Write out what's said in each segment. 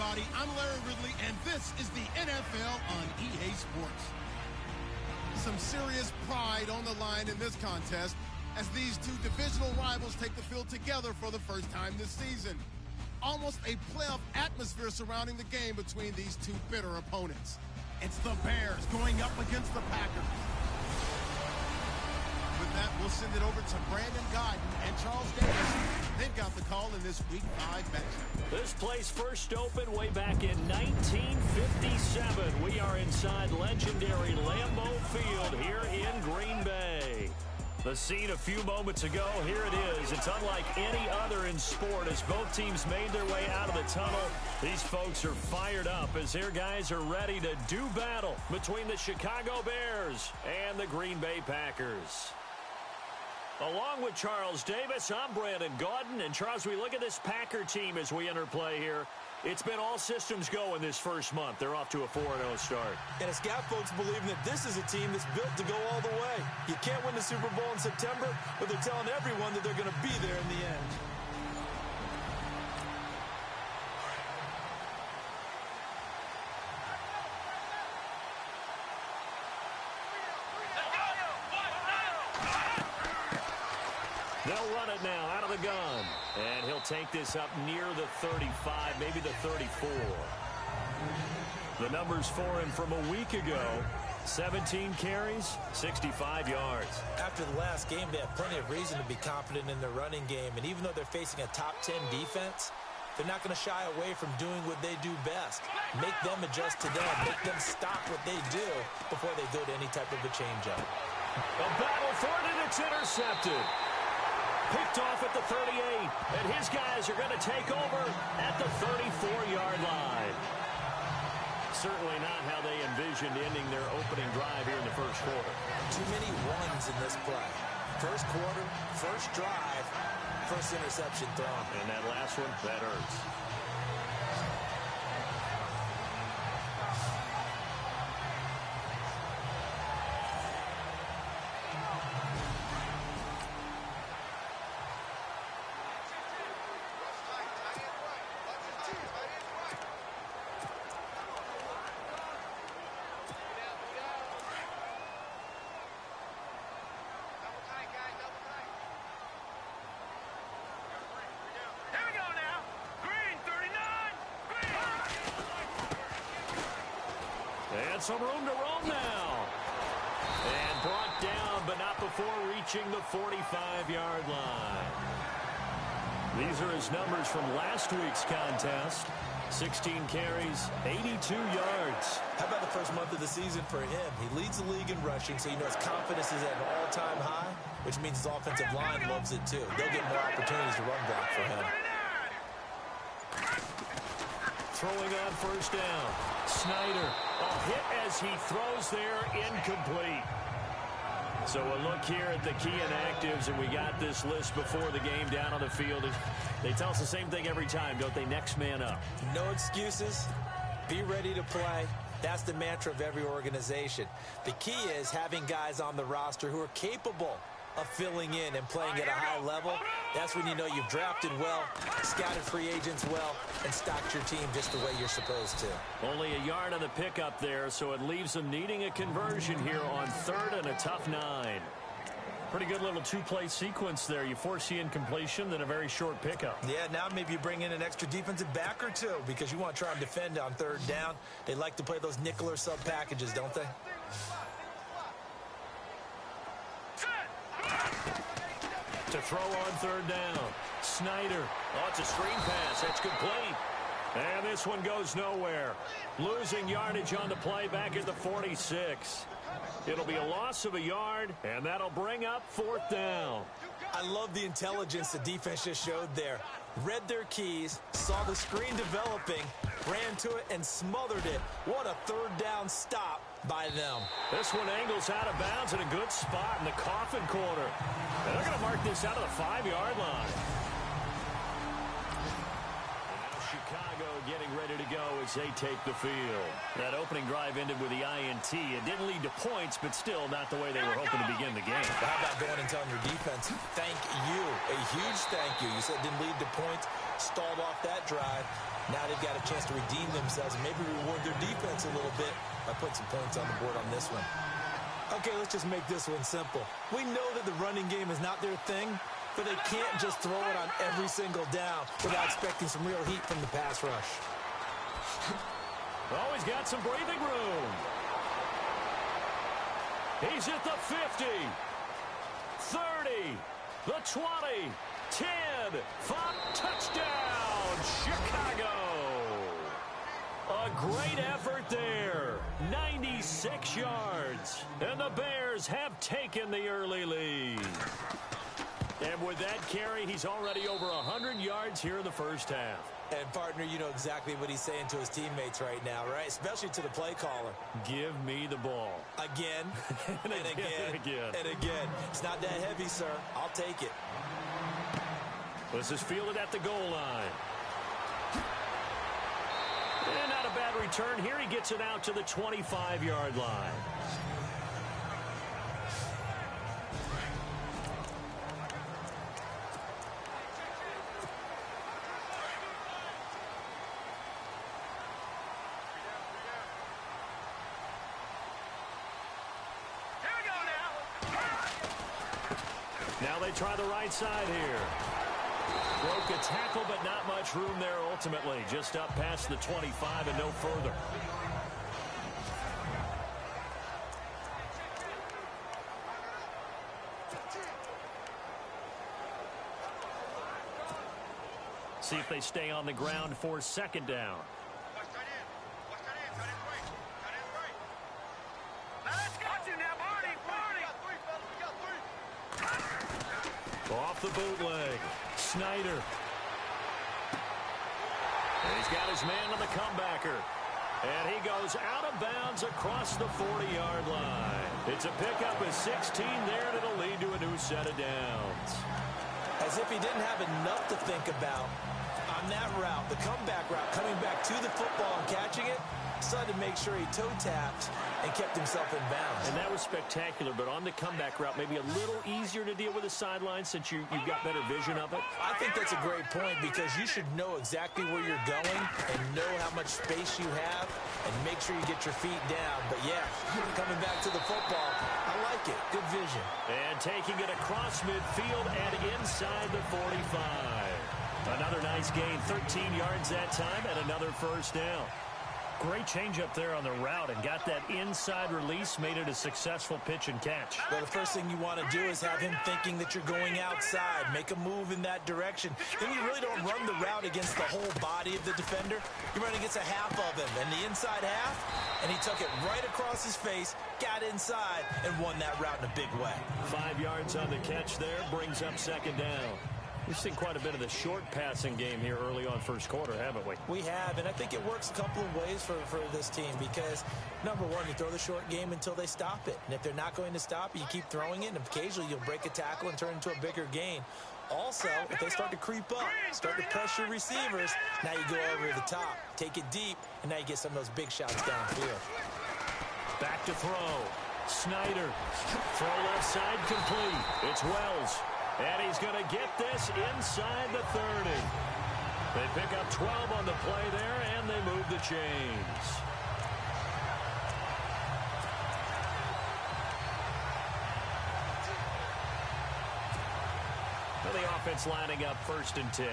everybody. I'm Larry Ridley, and this is the NFL on EA Sports. Some serious pride on the line in this contest as these two divisional rivals take the field together for the first time this season. Almost a playoff atmosphere surrounding the game between these two bitter opponents. It's the Bears going up against the Packers. With that, we'll send it over to Brandon Godden and Charles Davis. They've got the call in this Week 5 matchup. This place first opened way back in 1957. We are inside legendary Lambeau Field here in Green Bay. The scene a few moments ago, here it is. It's unlike any other in sport as both teams made their way out of the tunnel. These folks are fired up as their guys are ready to do battle between the Chicago Bears and the Green Bay Packers. Along with Charles Davis, I'm Brandon Gaudin. And Charles, we look at this Packer team as we enter play here. It's been all systems go in this first month. They're off to a 4-0 start. And it's got folks believing that this is a team that's built to go all the way. You can't win the Super Bowl in September, but they're telling everyone that they're going to be there in the end. They'll run it now out of the gun. And he'll take this up near the 35, maybe the 34. The numbers for him from a week ago: 17 carries, 65 yards. After the last game, they have plenty of reason to be confident in their running game. And even though they're facing a top 10 defense, they're not going to shy away from doing what they do best. Make them adjust to them. Make them stop what they do before they go to any type of a change-up. A battle for it, and it's intercepted. Picked off at the 38, and his guys are going to take over at the 34-yard line. Certainly not how they envisioned ending their opening drive here in the first quarter. Too many ones in this play. First quarter, first drive, first interception thrown. And that last one, that hurts. And some room to roam now. And brought down, but not before reaching the 45-yard line. These are his numbers from last week's contest. 16 carries, 82 yards. How about the first month of the season for him? He leads the league in rushing, so you know his confidence is at an all-time high, which means his offensive line loves it too. They'll get more opportunities to run block for him. Throwing on first down. Snyder, a hit as he throws there, incomplete. So a look here at the key inactives, and we got this list before the game down on the field. They tell us the same thing every time, don't they? Next man up. No excuses. Be ready to play. That's the mantra of every organization. The key is having guys on the roster who are capable of filling in and playing at a high level. That's when you know you've drafted well, scouted free agents well, and stocked your team just the way you're supposed to. Only a yard on the pickup there, so it leaves them needing a conversion here on 3rd and a tough 9. Pretty good little two-play sequence there. You force the incompletion, then a very short pickup. Yeah, now maybe you bring in an extra defensive back or two because you want to try and defend on 3rd down. They like to play those nickel or sub packages, don't they? To throw on 3rd down. Snyder. Oh, it's a screen pass. That's complete. And this one goes nowhere. Losing yardage on the play back at the 46. It'll be a loss of a yard, and that'll bring up 4th down. I love the intelligence the defense just showed there. Read their keys, saw the screen developing, ran to it, and smothered it. What a 3rd down stop by them. This one angles out of bounds in a good spot in the coffin corner. And they're going to mark this out of the 5-yard line. Now Chicago getting ready to go as they take the field. That opening drive ended with the INT. It didn't lead to points, but still not the way they were hoping to begin the game. How about going and telling your defense, thank you. A huge thank you. You said it didn't lead to points, stalled off that drive. Now they've got a chance to redeem themselves and maybe reward their defense a little bit by putting some points on the board on this one. Okay, let's just make this one simple. We know that the running game is not their thing, but they can't just throw it on every single down without expecting some real heat from the pass rush. Oh, he's got some breathing room. He's at the 50, 30, the 20, 10, 5, touchdown, Chicago. A great effort there, 96 yards, and the Bears have taken the early lead. And with that carry, he's already over 100 yards here in the first half. And, partner, you know exactly what he's saying to his teammates right now, right? Especially to the play caller. Give me the ball. Again, and again, and again. It's not that heavy, sir. I'll take it. This is fielded at the goal line. And not a bad return here. He gets it out to the 25-yard line. Now they try the right side here. Broke a tackle, but not much room there ultimately. Just up past the 25 and no further. See if they stay on the ground for second down. Off the bootleg, Snyder. And he's got his man on the comebacker. And he goes out of bounds across the 40-yard line. It's a pickup of 16 there, and it'll lead to a new set of downs. As if he didn't have enough to think about on that route, the comeback route, coming back to the football and catching it, decided to make sure he toe-tapped and kept himself in bounds. And that was spectacular, but on the comeback route, maybe a little easier to deal with the sideline since you've got better vision of it. I think that's a great point because you should know exactly where you're going and know how much space you have and make sure you get your feet down. But, yeah, coming back to the football, I like it. Good vision. And taking it across midfield and inside the 45. Another nice gain, 13 yards that time, and another first down. Great change up there on the route and got that inside release, made it a successful pitch and catch. Well, the first thing you want to do is have him thinking that you're going outside, make a move in that direction. Then you really don't run the route against the whole body of the defender. You run against a half of him and the inside half, and he took it right across his face, got inside, and won that route in a big way. 5 yards on the catch there, brings up second down. We've seen quite a bit of the short passing game here early on first quarter, haven't we? We have, and I think it works a couple of ways for this team because, number one, you throw the short game until they stop it. And if they're not going to stop it, you keep throwing it, and occasionally you'll break a tackle and turn it into a bigger gain. Also, if they start to creep up, start to pressure receivers, now you go over the top, take it deep, and now you get some of those big shots downfield. Back to throw. Snyder. Throw left side complete. It's Wells. And he's going to get this inside the 30. They pick up 12 on the play there, and they move the chains. Well, the offense lining up 1st and 10.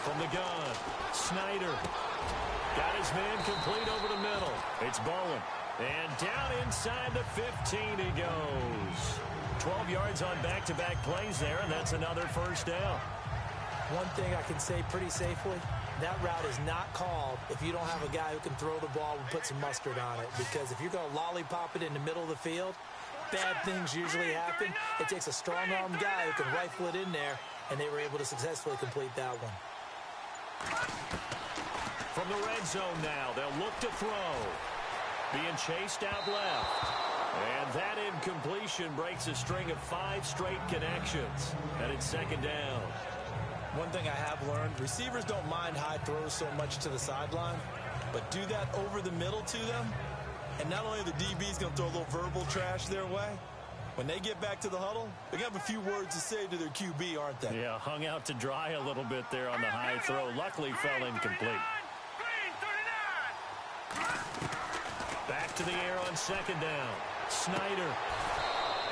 From the gun, Snyder got his man complete over the middle. It's Bowen. And down inside the 15 he goes. 12 yards on back-to-back plays there, and that's another first down. One thing I can say pretty safely, that route is not called if you don't have a guy who can throw the ball and put some mustard on it. Because if you're going to lollipop it in the middle of the field, bad things usually happen. It takes a strong-armed guy who can rifle it in there, and they were able to successfully complete that one. From the red zone now, they'll look to throw. Being chased out left. And that incompletion breaks a string of 5 straight connections. And it's second down. One thing I have learned, receivers don't mind high throws so much to the sideline, but do that over the middle to them, and not only are the DBs going to throw a little verbal trash their way, when they get back to the huddle, they're going to have a few words to say to their QB, aren't they? Yeah, hung out to dry a little bit there on the high throw. Luckily fell incomplete. Back to the air on second down. Snyder.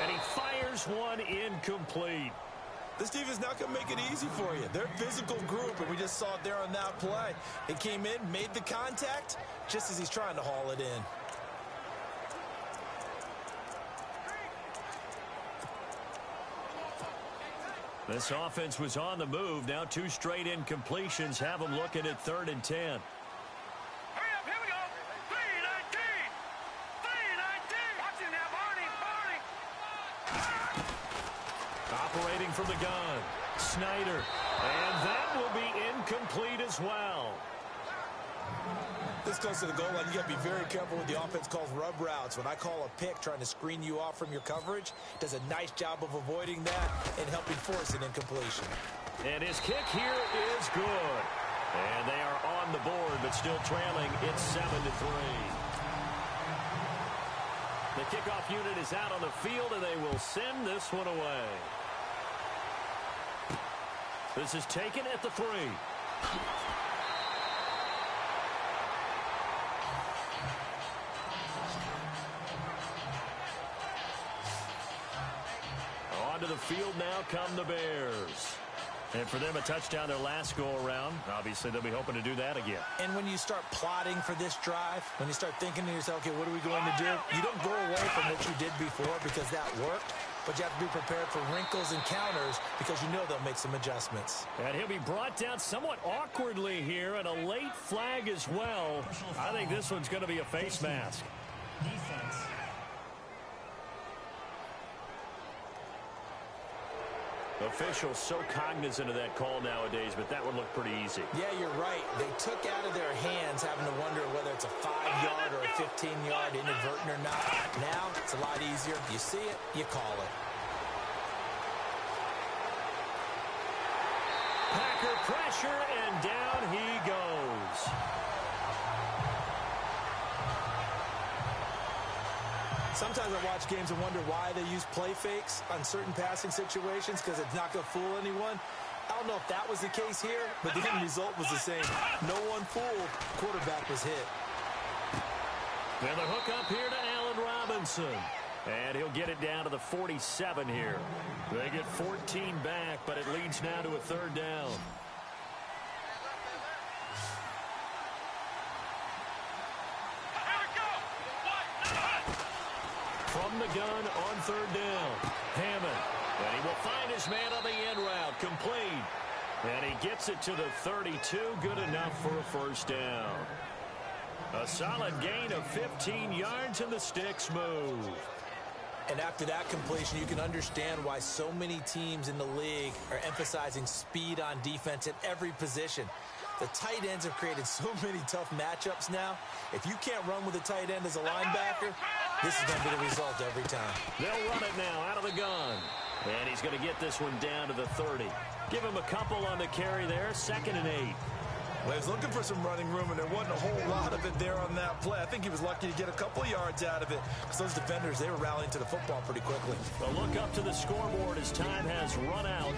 And he fires one incomplete. This defense is not going to make it easy for you. They're a physical group, and we just saw it there on that play. They came in, made the contact, just as he's trying to haul it in. This offense was on the move. Now 2 straight incompletions have them looking at 3rd and 10. Hurry up, here we go. 3-19. 3-19. Watch it now, Barney. Operating from the gun. Snyder. And that will be incomplete as well. This goes to the goal line. You got to be very careful when the offense calls rub routes. When I call a pick trying to screen you off from your coverage, does a nice job of avoiding that and helping force an incompletion. And his kick here is good. And they are on the board, but still trailing. It's 7-3. The kickoff unit is out on the field, and they will send this one away. This is taken at the 3. Onto the field now come the Bears. And for them, a touchdown their last go-around. Obviously, they'll be hoping to do that again. And when you start plotting for this drive, when you start thinking to yourself, okay, what are we going to do? You don't go away from what you did before because that worked, but you have to be prepared for wrinkles and counters because you know they'll make some adjustments. And he'll be brought down somewhat awkwardly here, and a late flag as well. I think this one's going to be a face mask. Defense. Officials so cognizant of that call nowadays, but that would look pretty easy. Yeah, you're right. They took out of their hands having to wonder whether it's a 5-yard or a 15-yard inadvertent or not. Now, it's a lot easier. You see it, you call it. Packer pressure, and down he goes. Sometimes I watch games and wonder why they use play fakes on certain passing situations because it's not going to fool anyone. I don't know if that was the case here, but the end result was the same. No one fooled. Quarterback was hit. And the hook up here to Allen Robinson. And he'll get it down to the 47 here. They get 14 back, but it leads now to a 3rd down. From the gun on 3rd down. Hammond. And he will find his man on the end route. Complete. And he gets it to the 32. Good enough for a 1st down. A solid gain of 15 yards, and the sticks move. And after that completion, you can understand why so many teams in the league are emphasizing speed on defense at every position. The tight ends have created so many tough matchups now. If you can't run with a tight end as a linebacker, this is going to be the result every time. They'll run it now out of the gun. And he's going to get this one down to the 30. Give him a couple on the carry there. 2nd and 8. Well, he was looking for some running room, and there wasn't a whole lot of it there on that play. I think he was lucky to get a couple yards out of it because those defenders, they were rallying to the football pretty quickly. A look up to the scoreboard as time has run out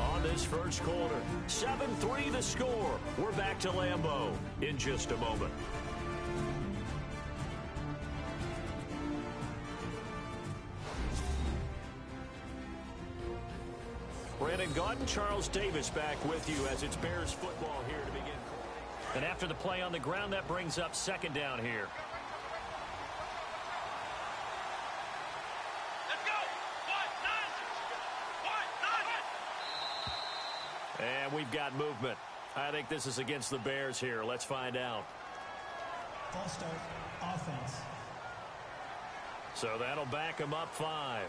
on this 1st quarter. 7-3 the score. We're back to Lambeau in just a moment. Brandon Gaudin, Charles Davis back with you as it's Bears football here to begin. And after the play on the ground, that brings up 2nd down here. Let's go. And we've got movement. I think this is against the Bears here. Let's find out. False start, offense. So that'll back them up 5.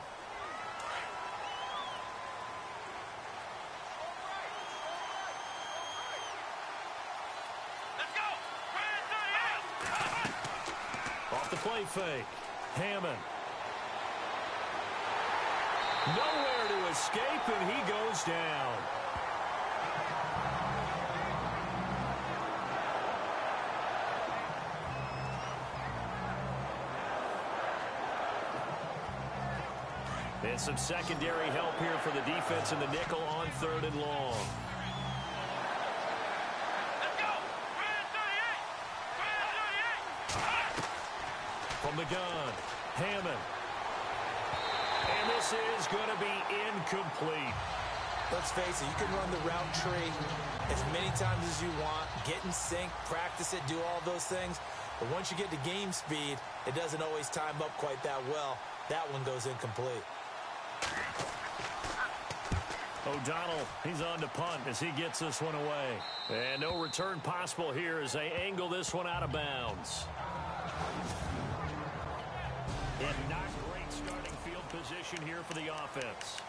Off the play fake. Hammond. Nowhere to escape, and he goes down. And some secondary help here for the defense in the nickel on 3rd and long. Let's go. 338. From the gun, Hammond. And this is going to be incomplete. Let's face it, you can run the route tree as many times as you want, get in sync, practice it, do all those things. But once you get to game speed, it doesn't always time up quite that well. That one goes incomplete. O'Donnell, he's on to punt as he gets this one away. And no return possible here as they angle this one out of bounds. And not great starting field position here for the offense.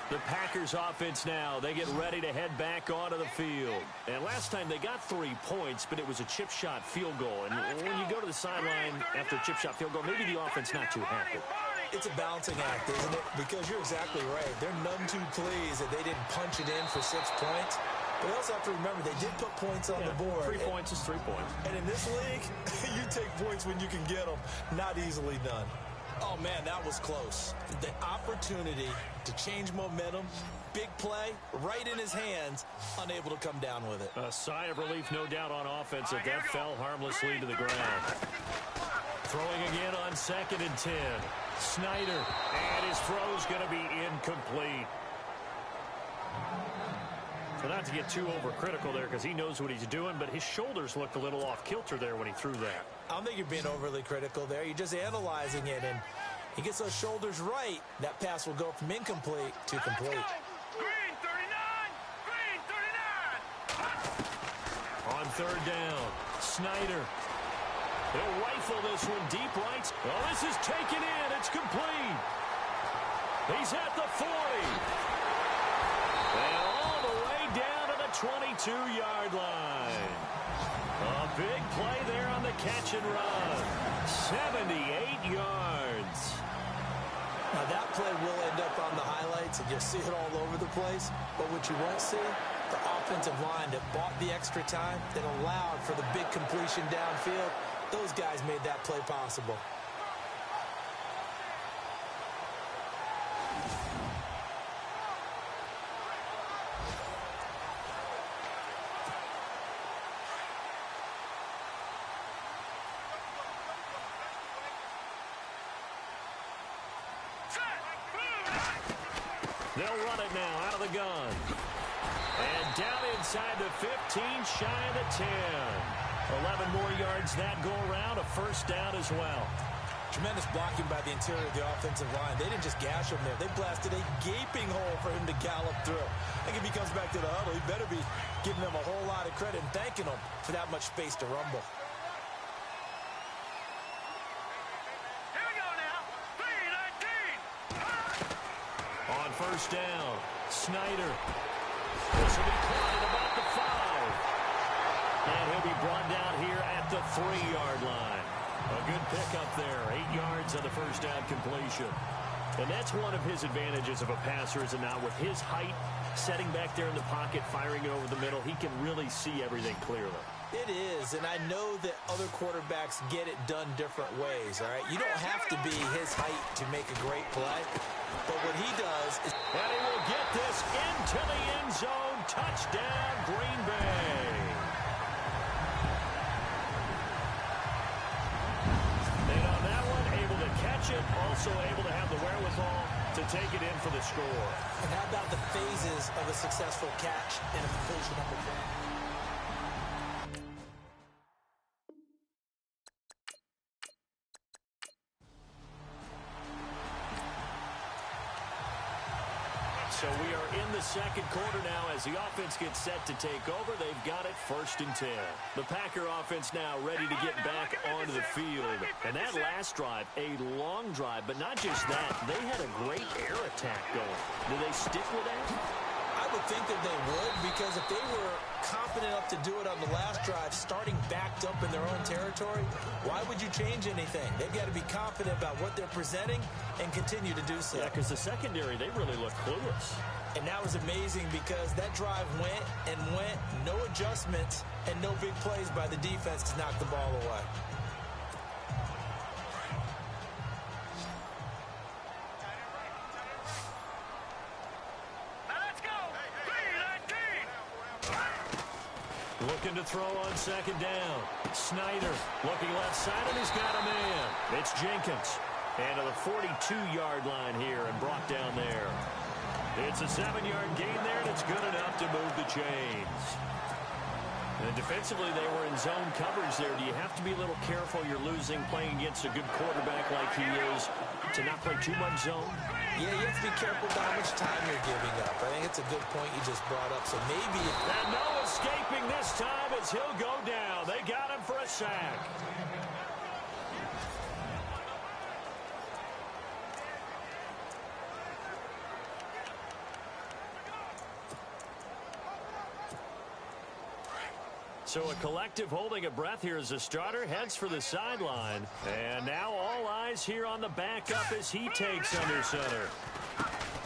The Packers offense now, they get ready to head back onto the field. And last time they got 3 points, but it was a chip shot field goal. And when you go to the sideline after a chip shot field goal, maybe the offense not too happy. It's a balancing act, isn't it? Because you're exactly right. They're none too pleased that they didn't punch it in for 6 points. But you also have to remember, they did put points on the board. 3 points is 3 points. And in this league, you take points when you can get them. Not easily done. Oh, man, that was close. The opportunity to change momentum, big play, right in his hands, unable to come down with it. A sigh of relief, no doubt, on offense if that fell harmlessly to the ground. Throwing again on 2nd and 10. Snyder, and his throw's going to be incomplete. So not to get too overcritical there because he knows what he's doing, but his shoulders looked a little off kilter there when he threw that. I don't think you're being overly critical there. You're just analyzing it, and he gets those shoulders right. That pass will go from incomplete to complete. Green 39. Green 39. On 3rd down, Snyder. He'll rifle this one deep right. Oh, this is taken in. It's complete. He's at the 40. And all the way down to the 22-yard line. A big play there on the catch and run. 78 yards. Now, that play will end up on the highlights, and you'll see it all over the place. But what you won't see, the offensive line that bought the extra time, that allowed for the big completion downfield, those guys made that play possible. They'll run it now out of the gun. And down inside the 15, shy of the 10. 11 more yards that go around, a 1st down as well. Tremendous blocking by the interior of the offensive line. They didn't just gash him there. They blasted a gaping hole for him to gallop through. I think if he comes back to the huddle, he better be giving them a whole lot of credit and thanking them for that much space to rumble. Here we go now. 319. On 1st down, Snyder. This will be caught at about the 5. And he'll be brought down here at the 3-yard line. A good pickup there. 8 yards on the 1st down completion. And that's one of his advantages of a passer, is it not? With his height, setting back there in the pocket, firing it over the middle, he can really see everything clearly. It is, and I know that other quarterbacks get it done different ways, all right? You don't have to be his height to make a great play, but what he does is... And he will get this into the end zone. Touchdown, Green Bay. And on that one, able to catch it, also able to have the wherewithal to take it in for the score. And how about the phases of a successful catch and a completion of the play? So we are in the 2nd quarter now as the offense gets set to take over. They've got it 1st and 10. The Packer offense now ready to get back onto the field. And that last drive, a long drive, but not just that. They had a great air attack going. Do they stick with that? I would think that they would, because if they were confident enough to do it on the last drive, starting backed up in their own territory, why would you change anything? They've got to be confident about what they're presenting and continue to do so. Yeah, because the secondary, they really look clueless. And that was amazing because that drive went and went, no adjustments, and no big plays by the defense to knock the ball away. Looking to throw on second down. Snyder looking left side, and he's got a man. It's Jenkins. And to the 42-yard line here and brought down there. It's a 7-yard gain there, and it's good enough to move the chains. And defensively, they were in zone coverage there. Do you have to be a little careful? You're losing playing against a good quarterback like he is to not play too much zone? Yeah, you have to be careful with how much time you're giving up. I think it's a good point you just brought up. So maybe... And no escaping this time as he'll go down. They got him for a sack. So a collective holding a breath here as a starter heads for the sideline. And now all eyes here on the backup as he takes under center.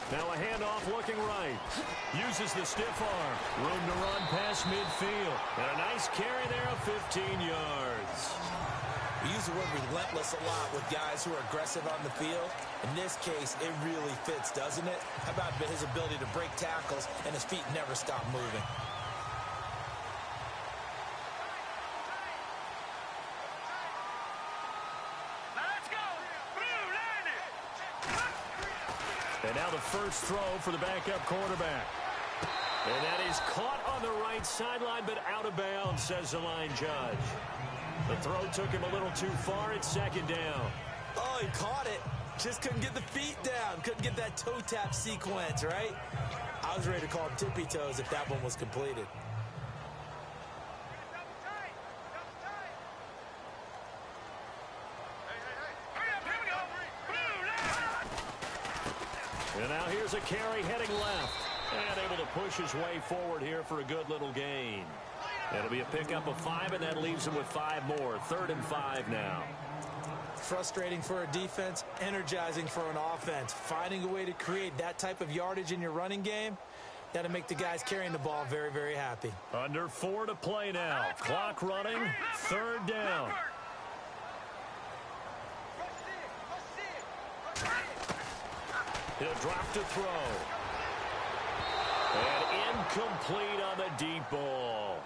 Now a handoff looking right. Uses the stiff arm. Room to run past midfield. And a nice carry there of 15 yards. We use the word relentless a lot with guys who are aggressive on the field. In this case, it really fits, doesn't it? How about his ability to break tackles and his feet never stop moving? And now the first throw for the backup quarterback. And that is caught on the right sideline, but out of bounds, says the line judge. The throw took him a little too far. It's second down. Oh, he caught it. Just couldn't get the feet down. Couldn't get that toe tap sequence, right? I was ready to call him tippy toes if that one was completed. And now here's a carry heading left. And able to push his way forward here for a good little gain. It'll be a pickup of 5, and that leaves him with 5 more. 3rd and 5 now. Frustrating for a defense, energizing for an offense. Finding a way to create that type of yardage in your running game, that'll make the guys carrying the ball very, very happy. Under 4 to play now. Clock running. 3rd down. He'll drop to throw. And incomplete on the deep ball.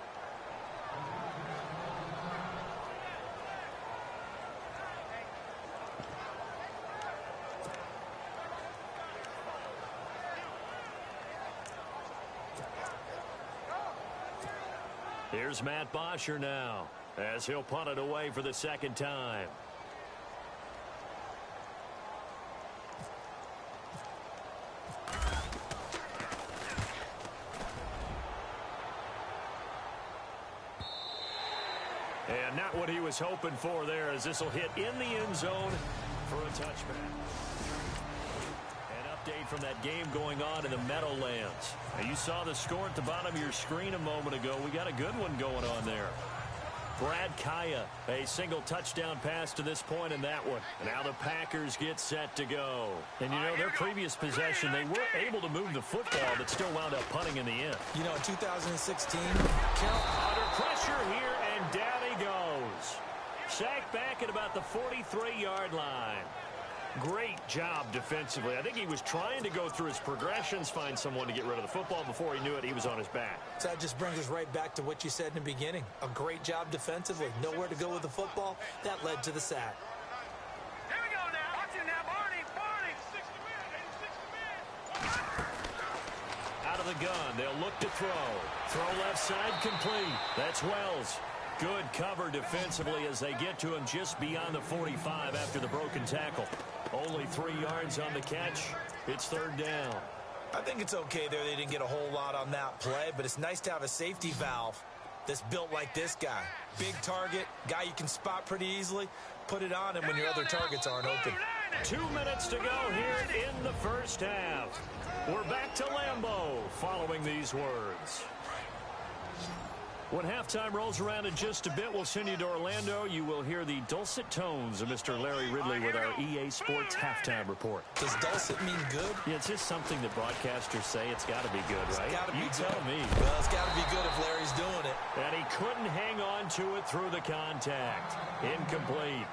Here's Matt Bosher now as he'll punt it away for the 2nd time. And not what he was hoping for there, as this will hit in the end zone for a touchback. An update from that game going on in the Meadowlands. Now, you saw the score at the bottom of your screen a moment ago. We got a good one going on there. Brad Kaya, a single touchdown pass to this point in that one. And now the Packers get set to go. And you know, their previous possession, they were able to move the football, but still wound up punting in the end. You know, in 2016, Carroll under pressure here, and down he goes. Sacked back at about the 43-yard line. Great job defensively. I think he was trying to go through his progressions, find someone to get rid of the football. Before he knew it, he was on his back. So that just brings us right back to what you said in the beginning. A great job defensively. Nowhere to go with the football. That led to the sack. Here we go now. Watch it now, Barney. Barney. 60 Out of the gun, they'll look to throw. Throw left side complete. That's Wells. Good cover defensively as they get to him just beyond the 45 after the broken tackle. Only 3 yards on the catch. It's 3rd down. I think it's okay there. They didn't get a whole lot on that play, but it's nice to have a safety valve that's built like this guy. Big target, guy you can spot pretty easily. Put it on him when your other targets aren't open. 2 minutes to go here in the first half. We're back to Lambeau following these words. When halftime rolls around in just a bit, we'll send you to Orlando. You will hear the dulcet tones of Mr. Larry Ridley with our EA Sports halftime report. Does dulcet mean good? Yeah, it's just something that broadcasters say. It's got to be good, right? It's gotta be you good. tell me. Well, it's got to be good if Larry's doing it. And he couldn't hang on to it through the contact. Incomplete.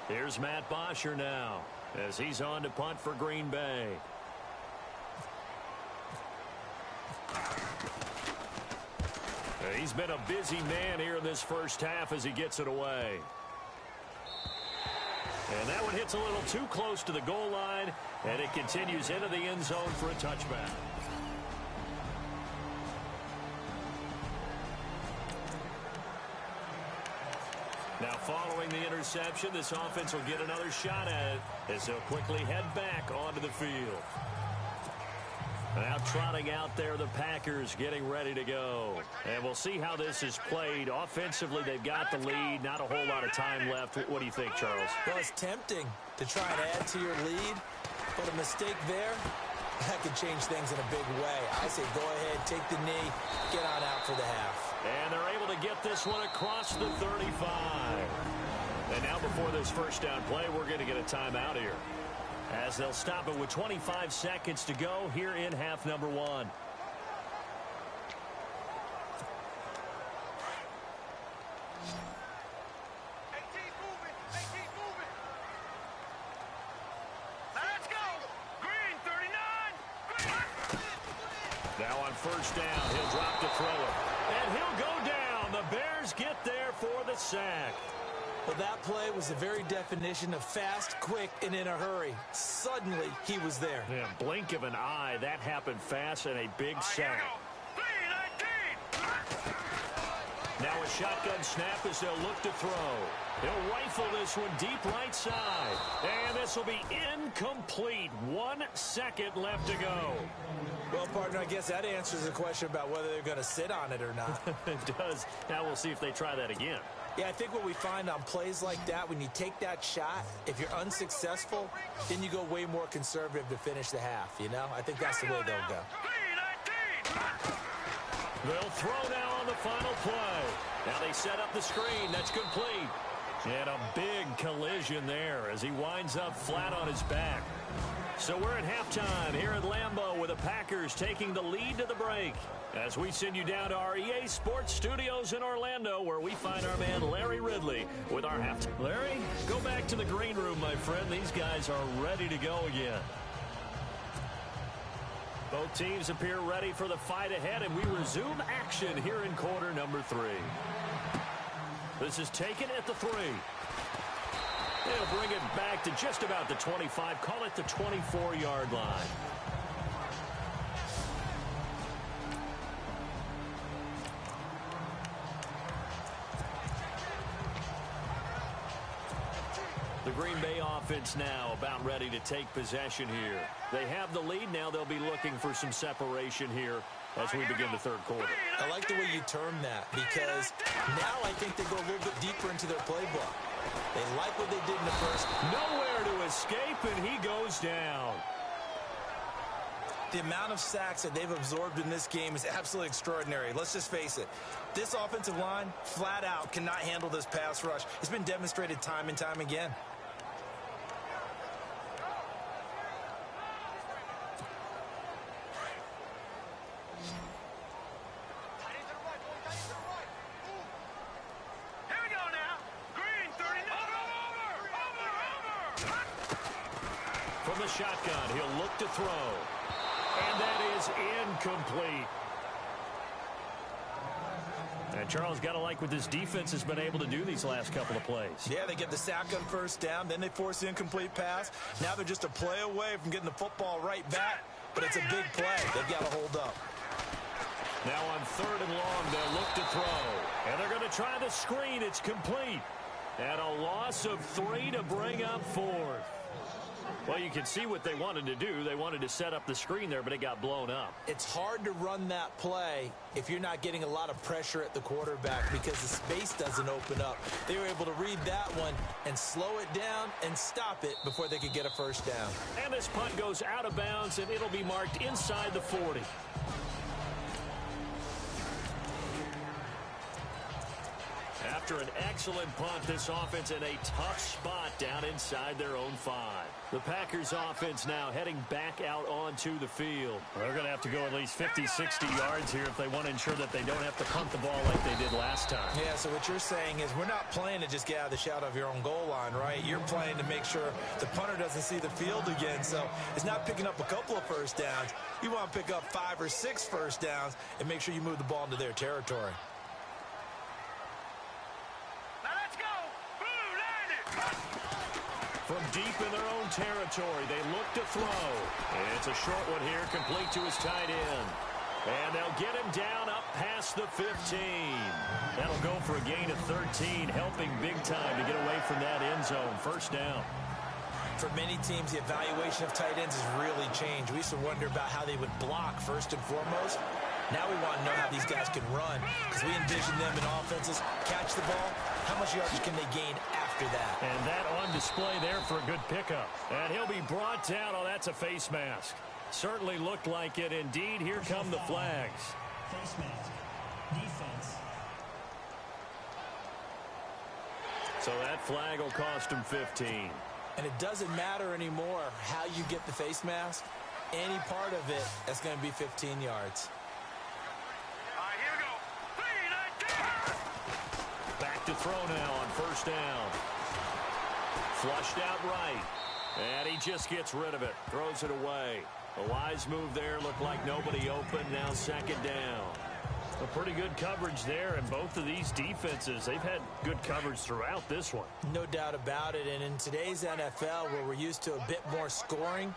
Here's Matt Bosher now as he's on to punt for Green Bay. He's been a busy man here in this first half as he gets it away. And that one hits a little too close to the goal line, and it continues into the end zone for a touchback. Now following the interception, this offense will get another shot at it as they'll quickly head back onto the field. Now trotting out there, the Packers getting ready to go. And we'll see how this is played. Offensively, they've got the lead. Not a whole lot of time left. What do you think, Charles? Well, it's tempting to try and add to your lead, but a mistake there, that could change things in a big way. I say go ahead, take the knee, get on out for the half. And they're able to get this one across the 35. And now before this first down play, we're going to get a timeout here, as they'll stop it with 25 seconds to go here in half number one. Let's go. Green 39. Now on first down, he'll drop to throw it. And he'll go down. The Bears get there for the sack. Well, that play was the very definition of fast, quick, and in a hurry. Suddenly, he was there. Yeah, blink of an eye. That happened fast and a big sack. 319. Now a shotgun snap as they'll look to throw. He'll rifle this one deep right side. And this will be incomplete. 1 second left to go. Well, partner, I guess that answers the question about whether they're going to sit on it or not. It does. Now we'll see if they try that again. Yeah, I think what we find on plays like that, when you take that shot, if you're unsuccessful, then you go way more conservative to finish the half, you know? I think that's the way they'll go. 319. They'll throw now on the final play. Now they set up the screen. That's complete. And a big collision there as he winds up flat on his back. So we're at halftime here at Lambeau with the Packers taking the lead to the break, as we send you down to our EA Sports Studios in Orlando, where we find our man Larry Ridley with our halftime. Larry, go back to the green room, my friend. These guys are ready to go again. Both teams appear ready for the fight ahead, and we resume action here in quarter number 3. This is taken at the 3. They'll bring it back to just about the 25. Call it the 24-yard line. The Green Bay offense now about ready to take possession here. They have the lead. Now they'll be looking for some separation here as we begin the third quarter. I like the way you term that, because now I think they go a little bit deeper into their playbook. They like what they did in the first. Nowhere to escape, and he goes down. The amount of sacks that they've absorbed in this game is absolutely extraordinary. Let's just face it. This offensive line, flat out, cannot handle this pass rush. It's been demonstrated time and time again. From the shotgun, he'll look to throw. And that is incomplete. And Charles, got to like what this defense has been able to do these last couple of plays. Yeah, they get the sack on first down, then they force the incomplete pass. Now they're just a play away from getting the football right back, but it's a big play. They've got to hold up. Now on 3rd and long, they'll look to throw. And they're going to try the screen. It's complete. And a loss of 3 to bring up 4th. Well, you can see what they wanted to do. They wanted to set up the screen there, but it got blown up. It's hard to run that play if you're not getting a lot of pressure at the quarterback because the space doesn't open up. They were able to read that one and slow it down and stop it before they could get a first down. And this punt goes out of bounds, and it'll be marked inside the 40. After an excellent punt, this offense in a tough spot down inside their own 5. The Packers offense now heading back out onto the field. They're going to have to go at least 50, 60 yards here if they want to ensure that they don't have to punt the ball like they did last time. Yeah, so what you're saying is we're not playing to just get out of the shadow of your own goal line, right? You're playing to make sure the punter doesn't see the field again. So it's not picking up a couple of first downs. You want to pick up 5 or 6 first downs and make sure you move the ball into their territory. From deep in their own territory, they look to throw. And it's a short one here, complete to his tight end. And they'll get him down up past the 15. That'll go for a gain of 13, helping big time to get away from that end zone. First down. For many teams, the evaluation of tight ends has really changed. We used to wonder about how they would block first and foremost. Now we want to know how these guys can run because we envision them in offenses catch the ball. How much yardage can they gain after that? And that on display there for a good pickup. And he'll be brought down. Oh, that's a face mask. Certainly looked like it. Indeed, here come the flags. Face mask. Defense. So that flag will cost him 15. And it doesn't matter anymore how you get the face mask. Any part of it, that's going to be 15 yards. Back to throw now on first down. Flushed out right. And he just gets rid of it. Throws it away. A wise move there. Looked like nobody open. Now second down. A pretty good coverage there. And both of these defenses, they've had good coverage throughout this one. No doubt about it. And in today's NFL, where we're used to a bit more scoring,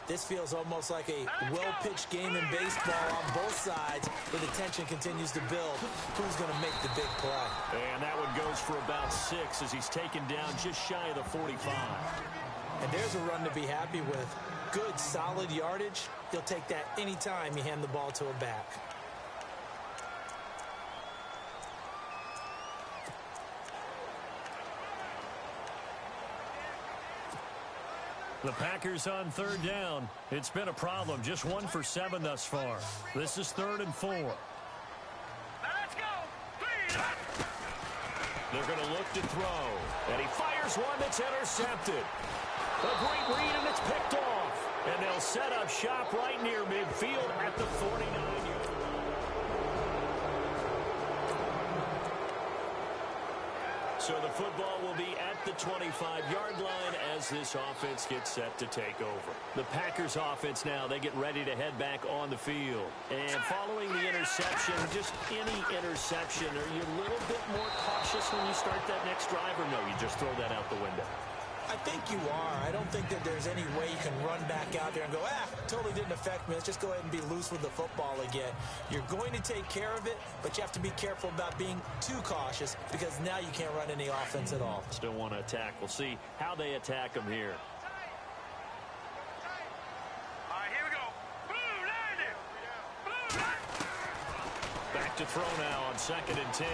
this feels almost like a well-pitched game in baseball on both sides where the tension continues to build. Who's going to make the big play? And that one goes for about 6 as he's taken down just shy of the 45. And there's a run to be happy with. Good, solid yardage. You'll take that anytime you hand the ball to a back. The Packers on third down. It's been a problem. Just 1 for 7 thus far. This is 3rd and 4. Let's go. They're going to look to throw. And he fires one that's intercepted. A great read, and it's picked off. And they'll set up shop right near midfield at the 49-yard. So the football will be at the 25-yard line as this offense gets set to take over. The Packers offense now, they get ready to head back on the field. And following the interception, just any interception, are you a little bit more cautious when you start that next drive, or no, you just throw that out the window? I think you are. I don't think that there's any way you can run back out there and go, totally didn't affect me. Let's just go ahead and be loose with the football again. You're going to take care of it, but you have to be careful about being too cautious because now you can't run any offense at all. Still want to attack. We'll see how they attack them here. All right, here we go. Blue, land it. Blue, land. Back to throw now on 2nd and 10.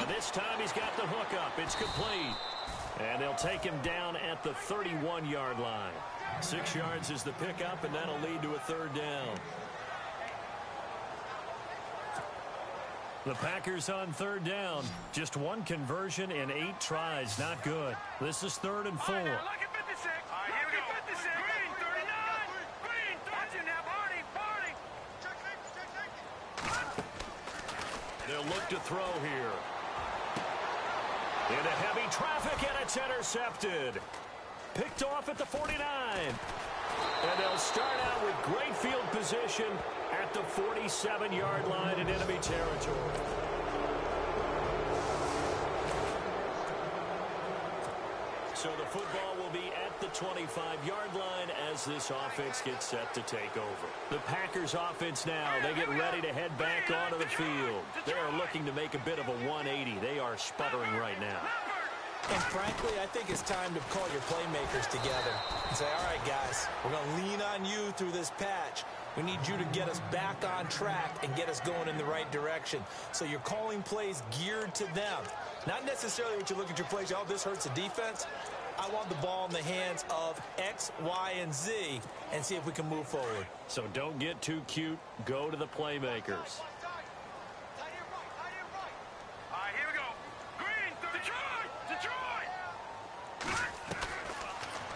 And this time he's got the hook up. It's complete. And they'll take him down at the 31-yard line. 6 yards is the pickup, and that'll lead to a 3rd down. The Packers on 3rd down. Just 1 conversion in 8 tries. Not good. This is 3rd and 4. All right, now, look at 56. All right, here we go. 56. Green, 39. Green, touching now. Barney. They'll look to throw here. Into heavy traffic, and it's intercepted. Picked off at the 49. And they'll start out with great field position at the 47-yard line in enemy territory. So the football will be at the 25-yard line as this offense gets set to take over. The Packers offense now, they get ready to head back onto the field. They are looking to make a bit of a 180. They are sputtering right now. And frankly, I think it's time to call your playmakers together and say, all right, guys, we're going to lean on you through this patch. We need you to get us back on track and get us going in the right direction. So you're calling plays geared to them. Not necessarily what you look at your plays, oh, this hurts the defense. I want the ball in the hands of X, Y, and Z and see if we can move forward. So don't get too cute. Go to the playmakers.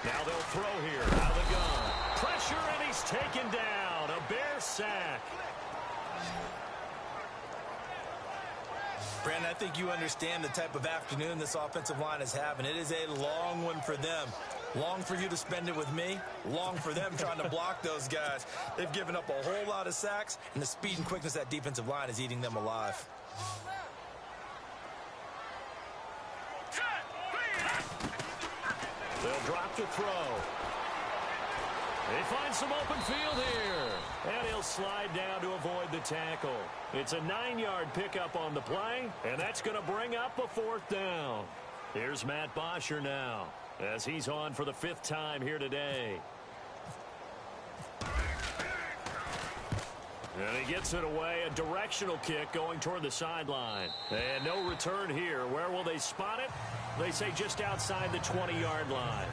Now they'll throw here out of the gun. Pressure, and he's taken down. A Bear sack. Brandon, I think you understand the type of afternoon this offensive line is having. It is a long one for them. Long for you to spend it with me. Long for them trying to block those guys. They've given up a whole lot of sacks, and the speed and quickness of that defensive line is eating them alive. They'll drop the throw. They find some open field here. And he'll slide down to avoid the tackle. It's a 9-yard pickup on the play, and that's going to bring up a 4th down. Here's Matt Bosher now, as he's on for the 5th time here today. And he gets it away, a directional kick going toward the sideline. And no return here. Where will they spot it? They say just outside the 20-yard line.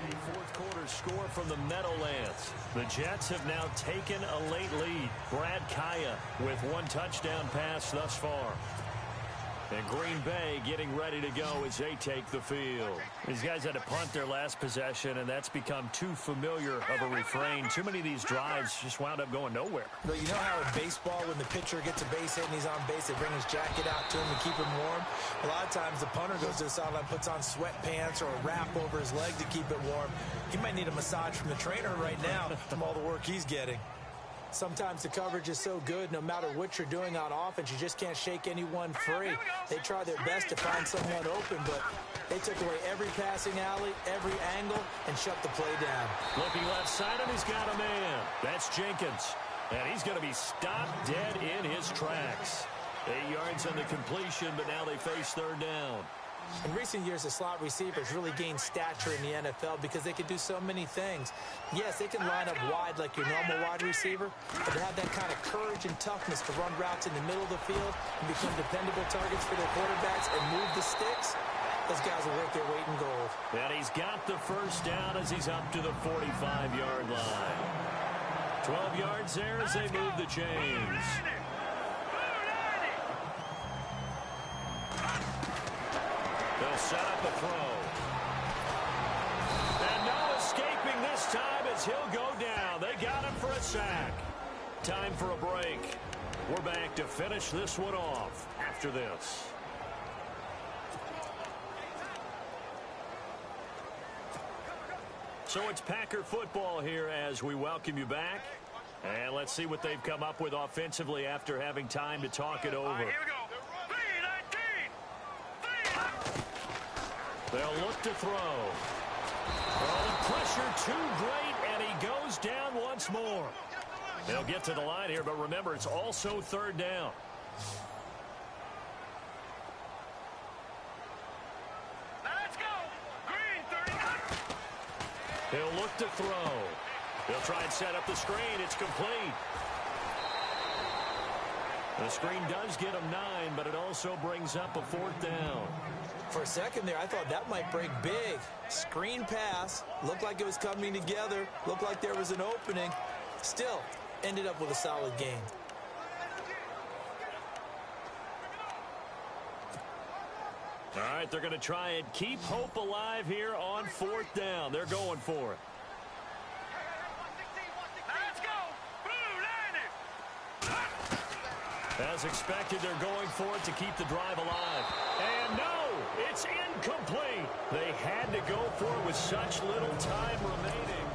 A fourth-quarter score from the Meadowlands. The Jets have now taken a late lead. Brad Kaya with 1 touchdown pass thus far. And Green Bay getting ready to go as they take the field. These guys had to punt their last possession, and that's become too familiar of a refrain. Too many of these drives just wound up going nowhere. But you know how in baseball, when the pitcher gets a base hit and he's on base, they bring his jacket out to him to keep him warm? A lot of times the punter goes to the sideline, puts on sweatpants or a wrap over his leg to keep it warm. He might need a massage from the trainer right now from all the work he's getting. Sometimes the coverage is so good, no matter what you're doing on offense, you just can't shake anyone free. They try their best to find someone open, but they took away every passing alley, every angle, and shut the play down. Looking left side, and he's got a man. That's Jenkins. And he's going to be stopped dead in his tracks. 8 yards on the completion, but now they face 3rd down. In recent years, the slot receivers really gained stature in the NFL because they can do so many things. Yes, they can line up wide like your normal wide receiver, but to have that kind of courage and toughness to run routes in the middle of the field and become dependable targets for their quarterbacks and move the sticks, those guys will work their weight in gold. And he's got the 1st down as he's up to the 45-yard line. 12 yards there as they move the chains. They'll set up a throw. And no escaping this time as he'll go down. They got him for a sack. Time for a break. We're back to finish this one off after this. So it's Packer football here as we welcome you back. And let's see what they've come up with offensively after having time to talk it over. Here we go. They'll look to throw. Oh, the pressure too great, and he goes down once more. They'll get to the line here, but remember, it's also 3rd down. Let's go. Green 39. He'll look to throw. He'll try and set up the screen. It's complete. The screen does get him 9, but it also brings up a 4th down. For a second there, I thought that might break big. Screen pass. Looked like it was coming together. Looked like there was an opening. Still, ended up with a solid game. All right, they're going to try and keep hope alive here on 4th down. They're going for it. Let's go. Blue 90. As expected, they're going for it to keep the drive alive. And no, it's incomplete. They had to go for it with such little time remaining.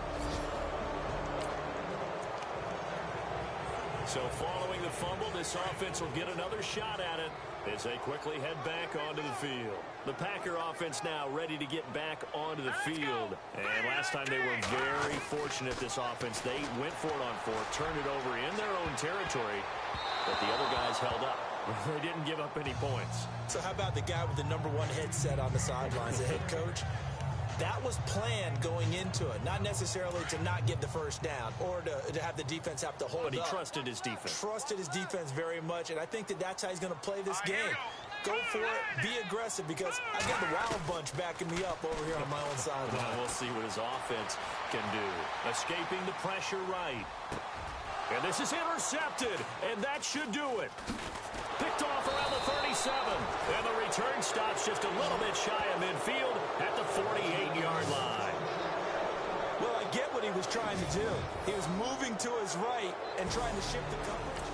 So following the fumble, this offense will get another shot at it as they quickly head back onto the field. The Packer offense now ready to get back onto the field. And last time they were very fortunate, this offense. They went for it on 4th, turned it over in their own territory, but the other guys held up. They didn't give up any points. So how about the guy with the #1 headset on the sidelines, the head coach? That was planned going into it, not necessarily to not get the first down or to have the defense have to hold up. But he trusted his defense. Trusted his defense very much, and I think that's how he's going to play this game. Go for it, be aggressive, because I got the Wild Bunch backing me up over here on my own sideline. Well, we'll see what his offense can do. Escaping the pressure right. And this is intercepted, and that should do it. Picked off around the 37, and the return stops just a little bit shy of midfield at the 48-yard line. Well, I get what he was trying to do. He was moving to his right and trying to shift the coverage.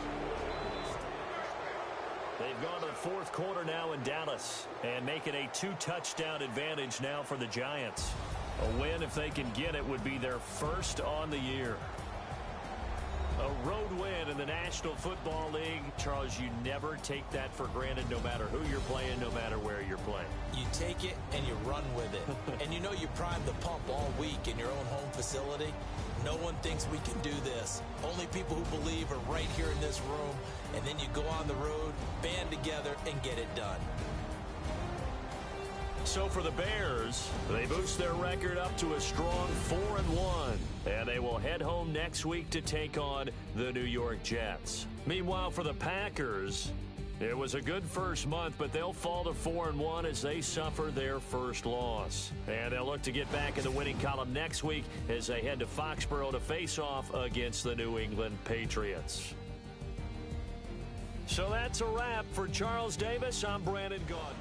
They've gone to the fourth quarter now in Dallas and making a 2-touchdown advantage now for the Giants. A win, if they can get it, would be their first on the year. A road win in the National Football League. Charles, you never take that for granted no matter who you're playing, no matter where you're playing. You take it and you run with it. And you know you primed the pump all week in your own home facility. No one thinks we can do this. Only people who believe are right here in this room. And then you go on the road, band together, and get it done. So for the Bears, they boost their record up to a strong 4-1. And they will head home next week to take on the New York Jets. Meanwhile, for the Packers, it was a good first month, but they'll fall to 4-1 as they suffer their first loss. And they'll look to get back in the winning column next week as they head to Foxborough to face off against the New England Patriots. So that's a wrap. For Charles Davis, I'm Brandon Gaudin.